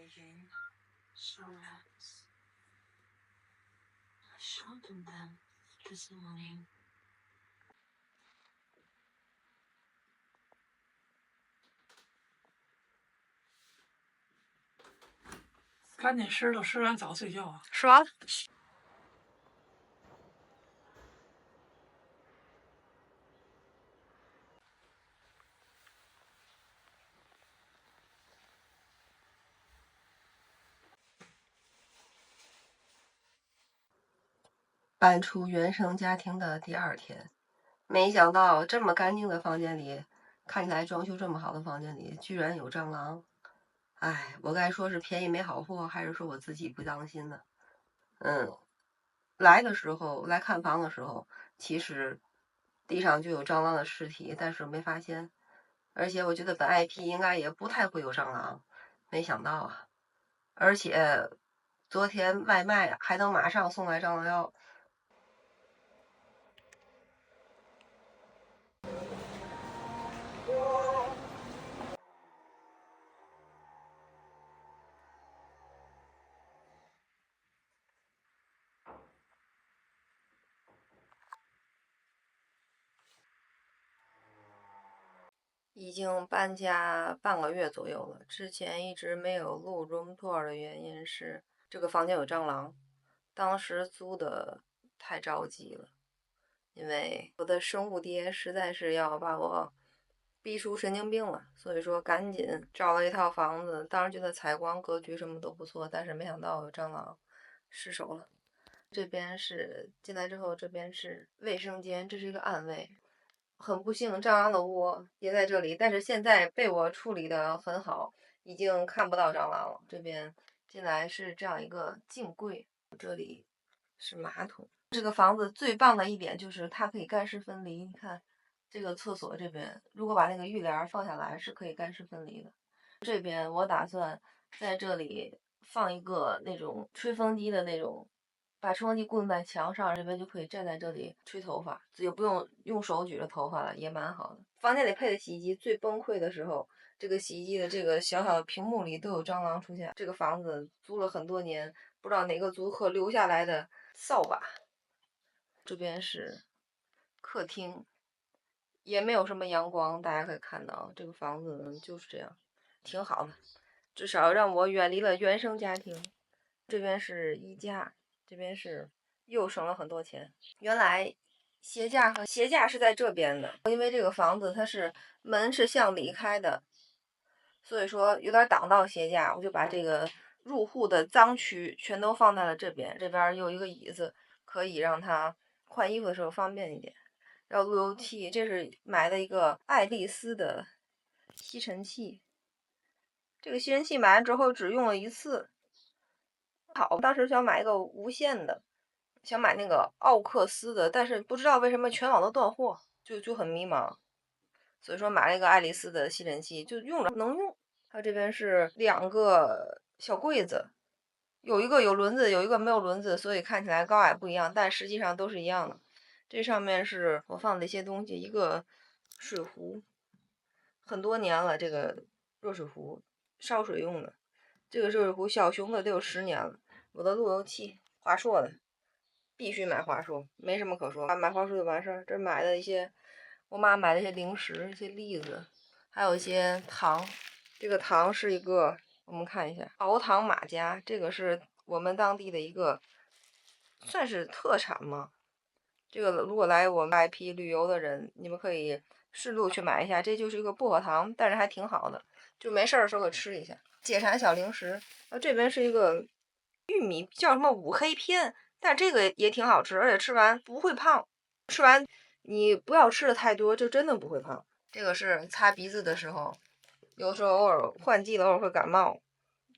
begin so rats. I showed them this morning. 赶紧吃了，吃完早睡觉啊。吃完了。搬出原生家庭的第2天，没想到这么干净的房间里，看起来装修这么好的房间里，居然有蟑螂。哎，我该说是便宜没好货，还是说我自己不当心呢？来的时候来看房的时候，其实地上就有蟑螂的尸体，但是没发现。而且我觉得本 IP 应该也不太会有蟑螂，没想到啊！而且昨天外卖还能马上送来蟑螂药。已经搬家半个月左右了，之前一直没有录 room tour 的原因是这个房间有蟑螂，当时租的太着急了，因为我的生物爹实在是要把我逼出神经病了，所以说赶紧找了一套房子，当时觉得采光格局什么都不错，但是没想到有蟑螂，失手了。这边是进来之后，这边是卫生间，这是一个暗卫。很不幸，蟑螂的窝也在这里，但是现在被我处理的很好，已经看不到蟑螂了。这边进来是这样一个镜柜，这里是马桶。这个房子最棒的一点就是它可以干湿分离。你看这个厕所这边，如果把那个浴帘放下来是可以干湿分离的。这边我打算在这里放一个那种吹风机的那种。把吹风机固定在墙上，这边就可以站在这里吹头发，也不用用手举着头发了，也蛮好的。房间里配的洗衣机最崩溃的时候，这个洗衣机的这个小小的屏幕里都有蟑螂出现。这个房子租了很多年，不知道哪个租客留下来的扫把。这边是客厅，也没有什么阳光，大家可以看到这个房子呢就是这样，挺好的，至少让我远离了原生家庭。这边是衣架。这边是又省了很多钱。原来鞋架是在这边的，因为这个房子它是门是向里开的，所以说有点挡到鞋架，我就把这个入户的脏区全都放在了这边。这边有一个椅子，可以让他换衣服的时候方便一点。然后路由器，这是买的一个爱丽丝的吸尘器。这个吸尘器买完之后只用了1次。好，当时想买一个无线的，想买那个奥克斯的，但是不知道为什么全网都断货，就很迷茫，所以说买了一个爱丽丝的吸尘器，就用着能用。它这边是2个小柜子，有一个有轮子，有一个没有轮子，所以看起来高矮不一样，但实际上都是一样的。这上面是我放的一些东西，一个水壶，很多年了，这个热水壶烧水用的。这个热水壶小熊的得有10年了。我的路由器，华硕的，必须买华硕，没什么可说，买华硕就完事儿。这买的一些，我妈买的一些零食，一些栗子，还有一些糖。这个糖是一个，我们看一下，熬糖马家，这个是我们当地的一个，算是特产吗？这个如果来我们 IP 旅游的人，你们可以顺路去买一下，这就是一个薄荷糖，但是还挺好的，就没事儿的时候可吃一下。解馋小零食，这边是一个玉米，叫什么五黑片，但这个也挺好吃，而且吃完不会胖。吃完你不要吃的太多，就真的不会胖。这个是擦鼻子的时候，有时候偶尔换季了，偶尔会感冒。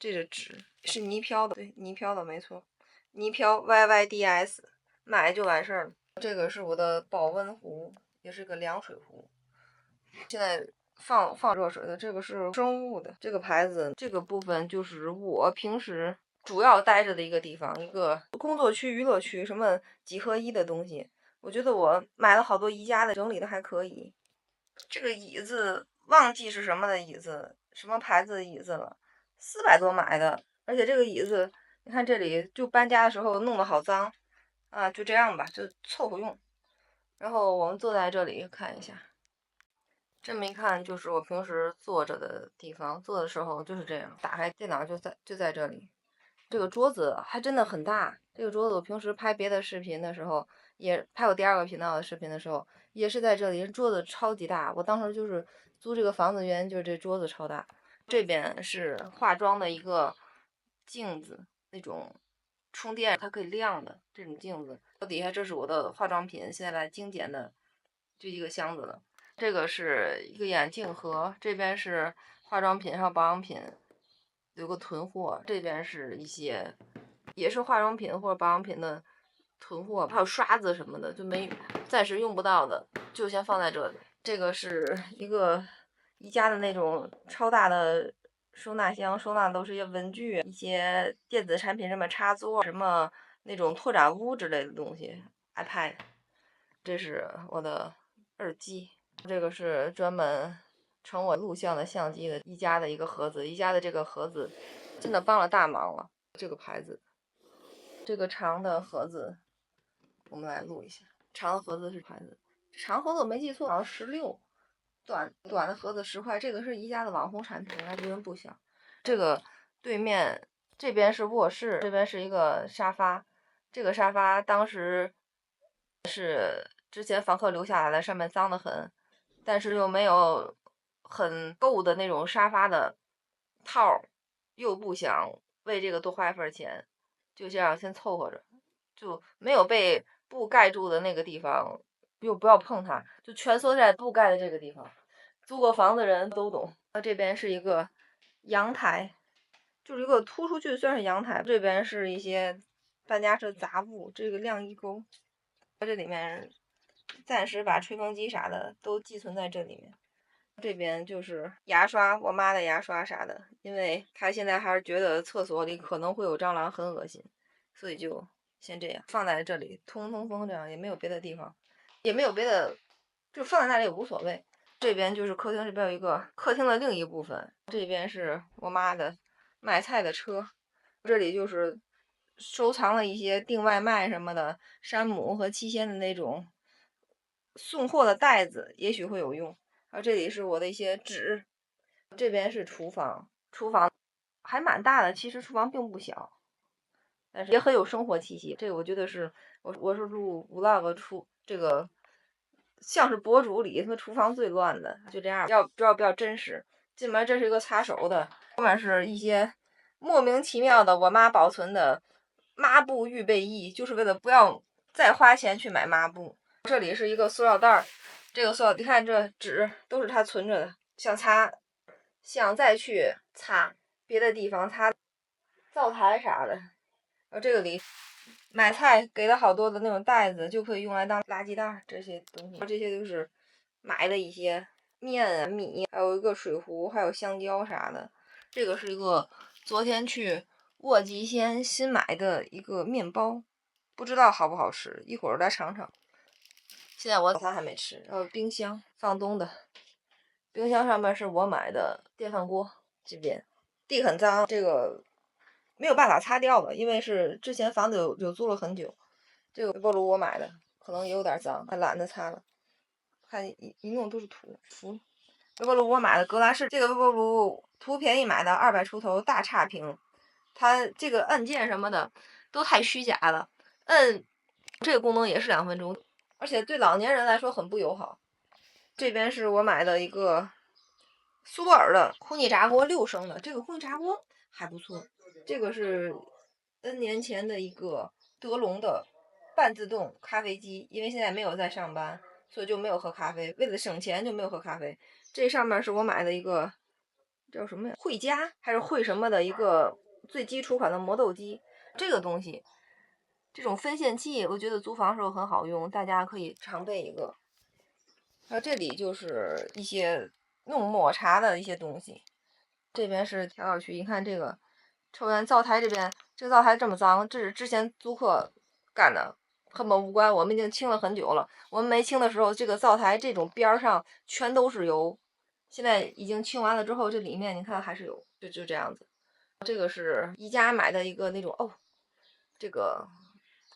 这个纸是泥飘的，对，泥飘的没错，泥飘 YYDS， 买就完事儿了。这个是我的保温壶，也是个凉水壶。现在放热水的，这个是生物的，这个牌子，这个部分就是我平时主要待着的一个地方，一个工作区、娱乐区，什么几合一的东西。我觉得我买了好多宜家的，整理的还可以。这个椅子忘记是什么的椅子，什么牌子的椅子了， 400多买的，而且这个椅子，你看这里就搬家的时候弄得好脏啊，就这样吧，就凑合用。然后我们坐在这里看一下，这么一看就是我平时坐着的地方，坐的时候就是这样，打开电脑就在这里。这个桌子还真的很大，这个桌子我平时拍别的视频的时候，也拍我第2个频道的视频的时候，也是在这里，桌子超级大。我当时就是租这个房子原因就是这桌子超大。这边是化妆的一个镜子，那种充电它可以亮的这种镜子。底下这是我的化妆品，现在来精简的就一个箱子了。这个是一个眼镜盒，这边是化妆品还有保养品，有个囤货。这边是一些也是化妆品或者保养品的囤货，还有刷子什么的，就暂时用不到的，就先放在这里。这个是一个宜家的那种超大的收纳箱，收纳的都是一些文具、一些电子产品，什么插座、什么那种拓展坞之类的东西 ，iPad。这是我的耳机，这个是专门盛我录像的相机的宜家的一个盒子。宜家的这个盒子真的帮了大忙了。这个牌子，这个长的盒子，我们来录一下。长的盒子是牌子，长盒子我没记错，好像16，短的盒子10块。这个是宜家的网红产品，来利润不小。这个对面这边是卧室，这边是一个沙发。这个沙发当时是之前房客留下来的，上面脏得很，但是又没有很够的那种沙发的套，又不想为这个多花一份钱，就这样先凑合着，就没有被布盖住的那个地方，又不要碰它，就蜷缩在布盖的这个地方。租过房的人都懂。这边是一个阳台，就是一个突出去算是阳台。这边是一些搬家车杂物，这个晾衣钩，这里面暂时把吹风机啥的都寄存在这里面。这边就是牙刷，我妈的牙刷啥的，因为她现在还是觉得厕所里可能会有蟑螂，很恶心，所以就先这样放在这里通通风，这样也没有别的地方，也没有别的，就放在那里也无所谓。这边就是客厅，这边有一个客厅的另一部分，这边是我妈的卖菜的车，这里就是收藏了一些订外卖什么的，山姆和七鲜的那种送货的袋子，也许会有用。然后这里是我的一些纸，这边是厨房，厨房还蛮大的，其实厨房并不小，但是也很有生活气息。这个我觉得是我是录 vlog 这个像是博主里他妈厨房最乱的，就这样，比较真实。进门这是一个擦手的，后面是一些莫名其妙的我妈保存的抹布预备役，就是为了不要再花钱去买抹布。这里是一个塑料袋儿，这个塑料，你看这纸都是她存着的，想再去擦别的地方擦灶台啥的。然后这个里买菜给了好多的那种袋子，就可以用来当垃圾袋，这些东西，这些都是买的一些面啊、米，还有一个水壶，还有香蕉啥的。这个是一个昨天去沃集鲜新买的一个面包，不知道好不好吃，一会儿来尝尝。现在我早餐还没吃，然后冰箱放冬的，冰箱上面是我买的电饭锅，这边地很脏，这个没有办法擦掉了，因为是之前房子有租了很久。这个微波炉我买的，可能也有点脏，还懒得擦了，看一弄都是土。微波炉我买的格拉仕，这个微波炉图便宜买的200出头，大差评。它这个按键什么的都太虚假了，摁这个功能也是2分钟，而且对老年人来说很不友好。这边是我买的一个苏泊尔的空气炸锅6升的，这个空气炸锅还不错。这个是 N 年前的一个德龙的半自动咖啡机，因为现在没有在上班，所以就没有喝咖啡，为了省钱就没有喝咖啡。这上面是我买的一个叫什么呀？惠家还是惠什么的一个最基础款的磨豆机，这个东西。这种分线器，我觉得租房时候很好用，大家可以常备一个。还有这里就是一些弄抹茶的一些东西，这边是调料区。你看这个抽烟灶台，这边这个灶台这么脏，这是之前租客干的，和我们无关，我们已经清了很久了。我们没清的时候，这个灶台这种边上全都是油，现在已经清完了之后，这里面你看还是有，就这样子。这个是宜家买的一个那种这个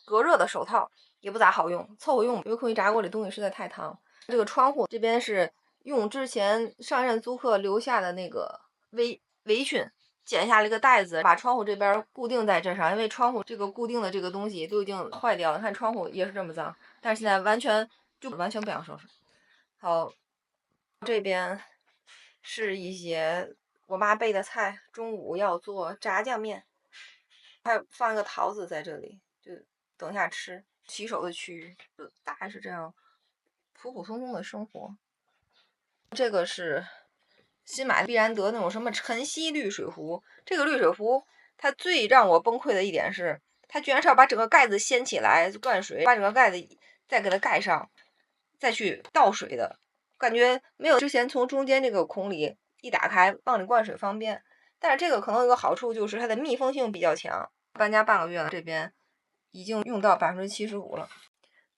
隔热的手套，也不咋好用，凑合用，因为空气炸锅里东西实在太烫。这个窗户这边是用之前上任租客留下的那个围裙，剪下了一个带子，把窗户这边固定在这上，因为窗户这个固定的这个东西都已经坏掉了，看窗户也是这么脏，但是现在完全不想收拾。好，这边是一些我妈备的菜，中午要做炸酱面，还放一个桃子在这里，就等一下吃。洗手的区域，就大概是这样，普普通通的生活。这个是新买的必然得那种什么晨曦滤水壶，这个滤水壶它最让我崩溃的一点是，它居然是要把整个盖子掀起来灌水，把整个盖子再给它盖上，再去倒水的，感觉没有之前从中间这个孔里一打开往里灌水方便。但是这个可能有个好处，就是它的密封性比较强。搬家半个月了，这边已经用到75%了。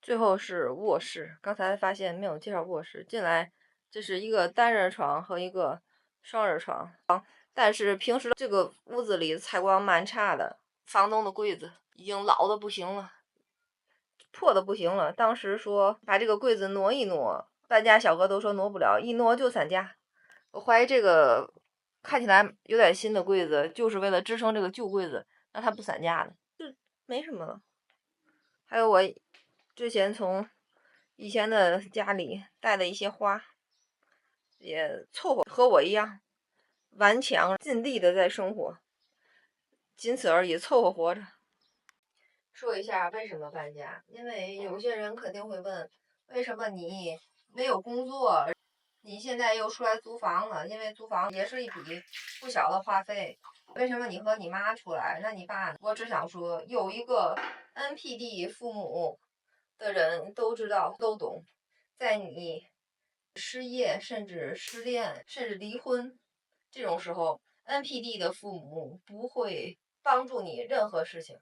最后是卧室，刚才发现没有介绍卧室，进来这是一个单人床和一个双人床，但是平时这个屋子里采光蛮差的，房东的柜子已经老的不行了，破的不行了。当时说把这个柜子挪一挪，搬家小哥都说挪不了，一挪就散架。我怀疑这个看起来有点新的柜子，就是为了支撑这个旧柜子，让它不散架的，就没什么了。还有我之前从以前的家里带的一些花，也凑合，和我一样顽强尽力的在生活，仅此而已，凑合活着。说一下为什么搬家，因为有些人肯定会问，为什么你没有工作，你现在又出来租房了？因为租房也是一笔不小的花费。为什么你和你妈出来？那你爸呢？我只想说，有一个 NPD 父母的人都知道都懂，在你失业甚至失恋甚至离婚这种时候，NPD 的父母不会帮助你任何事情，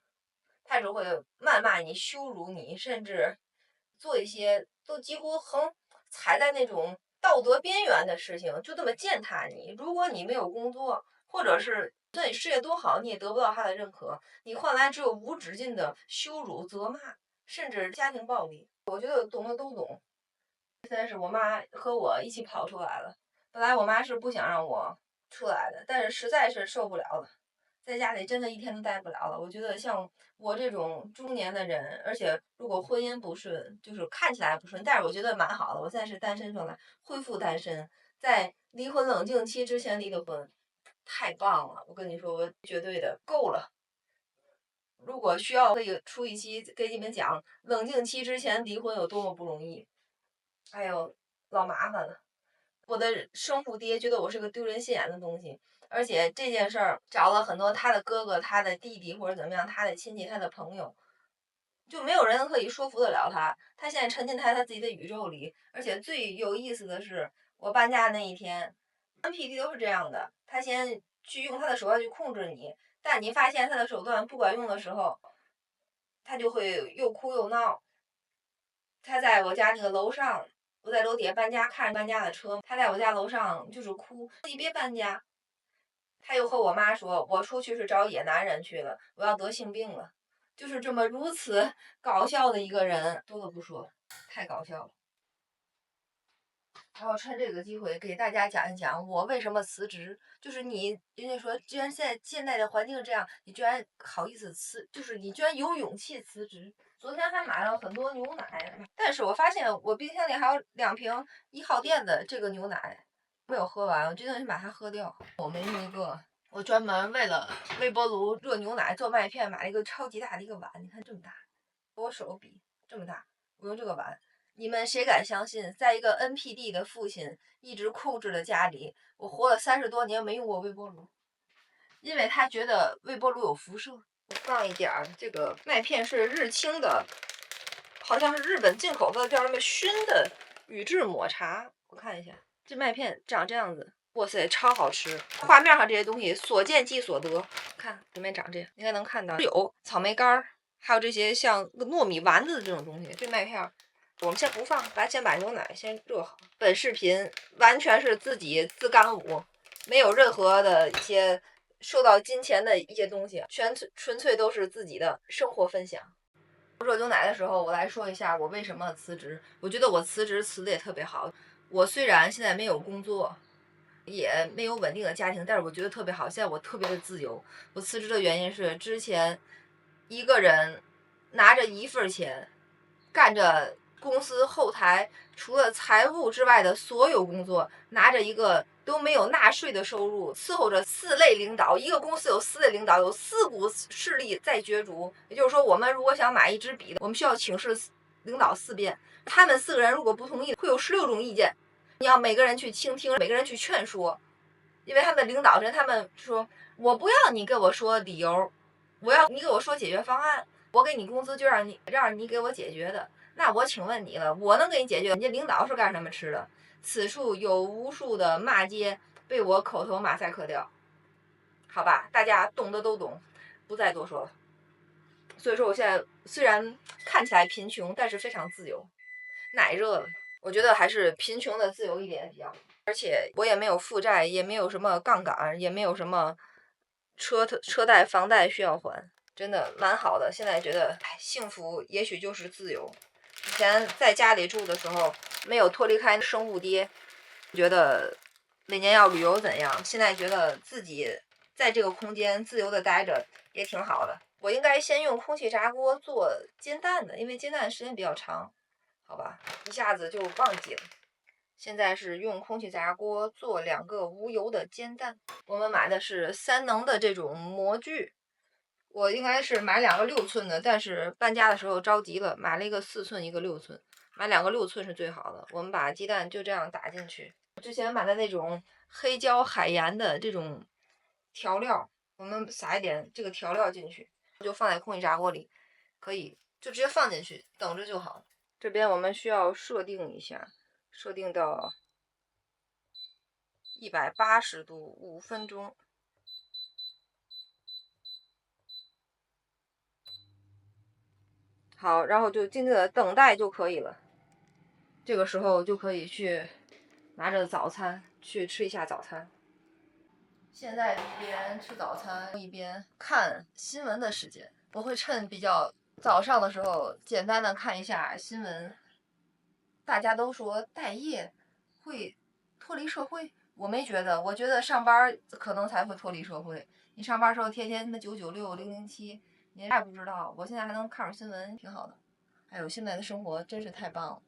他只会谩骂你、羞辱你，甚至做一些都几乎踩在那种道德边缘的事情，就这么践踏你。如果你没有工作，或者是对你事业多好，你也得不到他的认可，你换来只有无止境的羞辱、责骂，甚至家庭暴力。我觉得懂的都懂。现在是我妈和我一起跑出来了，本来我妈是不想让我出来的，但是实在是受不了了。在家里真的一天都待不了了。我觉得像我这种中年的人，而且如果婚姻不顺，就是看起来不顺，但是我觉得蛮好的。我现在是单身状态，恢复单身，在离婚冷静期之前离的婚，太棒了！我跟你说，我绝对的够了。如果需要，可以出一期给你们讲冷静期之前离婚有多么不容易，还有老麻烦了。我的生父爹觉得我是个丢人现眼的东西，而且这件事儿找了很多他的哥哥、他的弟弟或者怎么样，他的亲戚、他的朋友，就没有人可以说服得了他。他现在沉浸在他自己的宇宙里，而且最有意思的是，我搬家那一天，NPD 都是这样的，他先去用他的手段去控制你，但你发现他的手段不管用的时候，他就会又哭又闹。他在我家那个楼上。我在楼底下搬家，看着搬家的车，他在我家楼上就是哭，你别搬家。他又和我妈说，我出去是找野男人去了，我要得性病了。就是这么如此搞笑的一个人，多了不说，太搞笑了。然后趁这个机会给大家讲一讲我为什么辞职。就是人家说，既然现在的环境这样，你居然好意思就是你居然有勇气辞职。昨天还买了很多牛奶，但是我发现我冰箱里还有2瓶1号店的这个牛奶没有喝完，我决定把它喝掉。我们用一个，我专门为了微波炉热牛奶做麦片买了一个超级大的一个碗，你看这么大，和我手比这么大，我用这个碗。你们谁敢相信，在一个 NPD 的父亲一直控制的家里，我活了30多年没用过微波炉，因为他觉得微波炉有辐射。放一点儿这个麦片是日清的，好像是日本进口的，叫什么熏的宇治抹茶。我看一下，这麦片长这样子，哇塞，超好吃！画面上这些东西所见即所得，看里面长这样，应该能看到有草莓干儿，还有这些像糯米丸子的这种东西。这麦片我们先不放，咱先把牛奶先热好。本视频完全是自己自干五，没有任何的一些受到金钱的一些东西，纯粹都是自己的生活分享。热牛奶的时候，我来说一下我为什么辞职。我觉得我辞职辞的也特别好。我虽然现在没有工作，也没有稳定的家庭，但是我觉得特别好。现在我特别的自由。我辞职的原因是之前一个人拿着一份钱，干着公司后台除了财务之外的所有工作，拿着一个都没有纳税的收入，伺候着4类领导。一个公司有4类领导，有4股势力在角逐。也就是说，我们如果想买一支笔，我们需要请示领导4遍，他们4个人如果不同意，会有16种意见。你要每个人去倾听，每个人去劝说，因为他们的领导人，他们说我不要你给我说理由，我要你给我说解决方案。我给你工资就让你给我解决的。那我请问你了，我能给你解决？人家领导是干什么吃的？此处有无数的骂街被我口头马赛克掉，好吧，大家懂的都懂，不再多说了。所以说，我现在虽然看起来贫穷，但是非常自由。奶热了，我觉得还是贫穷的自由一点比较。而且我也没有负债，也没有什么杠杆，也没有什么车贷、房贷需要还，真的蛮好的。现在觉得，幸福也许就是自由。以前在家里住的时候，没有脱离开生物爹，觉得每年要旅游怎样？现在觉得自己在这个空间自由的待着也挺好的。我应该先用空气炸锅做煎蛋的，因为煎蛋时间比较长，好吧，一下子就忘记了。现在是用空气炸锅做2个无油的煎蛋。我们买的是3能的这种模具，我应该是买2个6寸的，但是搬家的时候着急了，买了一个4寸，一个6寸，买2个6寸是最好的。我们把鸡蛋就这样打进去。之前买的那种黑椒海盐的这种调料，我们撒一点这个调料进去，就放在空气炸锅里，可以就直接放进去，等着就好。这边我们需要设定一下。设定到180度5分钟。好，然后就静静的等待就可以了。这个时候就可以去拿着早餐去吃一下早餐。现在一边吃早餐一边看新闻的时间，我会趁比较早上的时候简单的看一下新闻。大家都说待业会脱离社会，我没觉得，我觉得上班可能才会脱离社会。你上班时候天天他妈996、007，你也不知道。我现在还能看会新闻，挺好的。哎呦，现在的生活真是太棒了。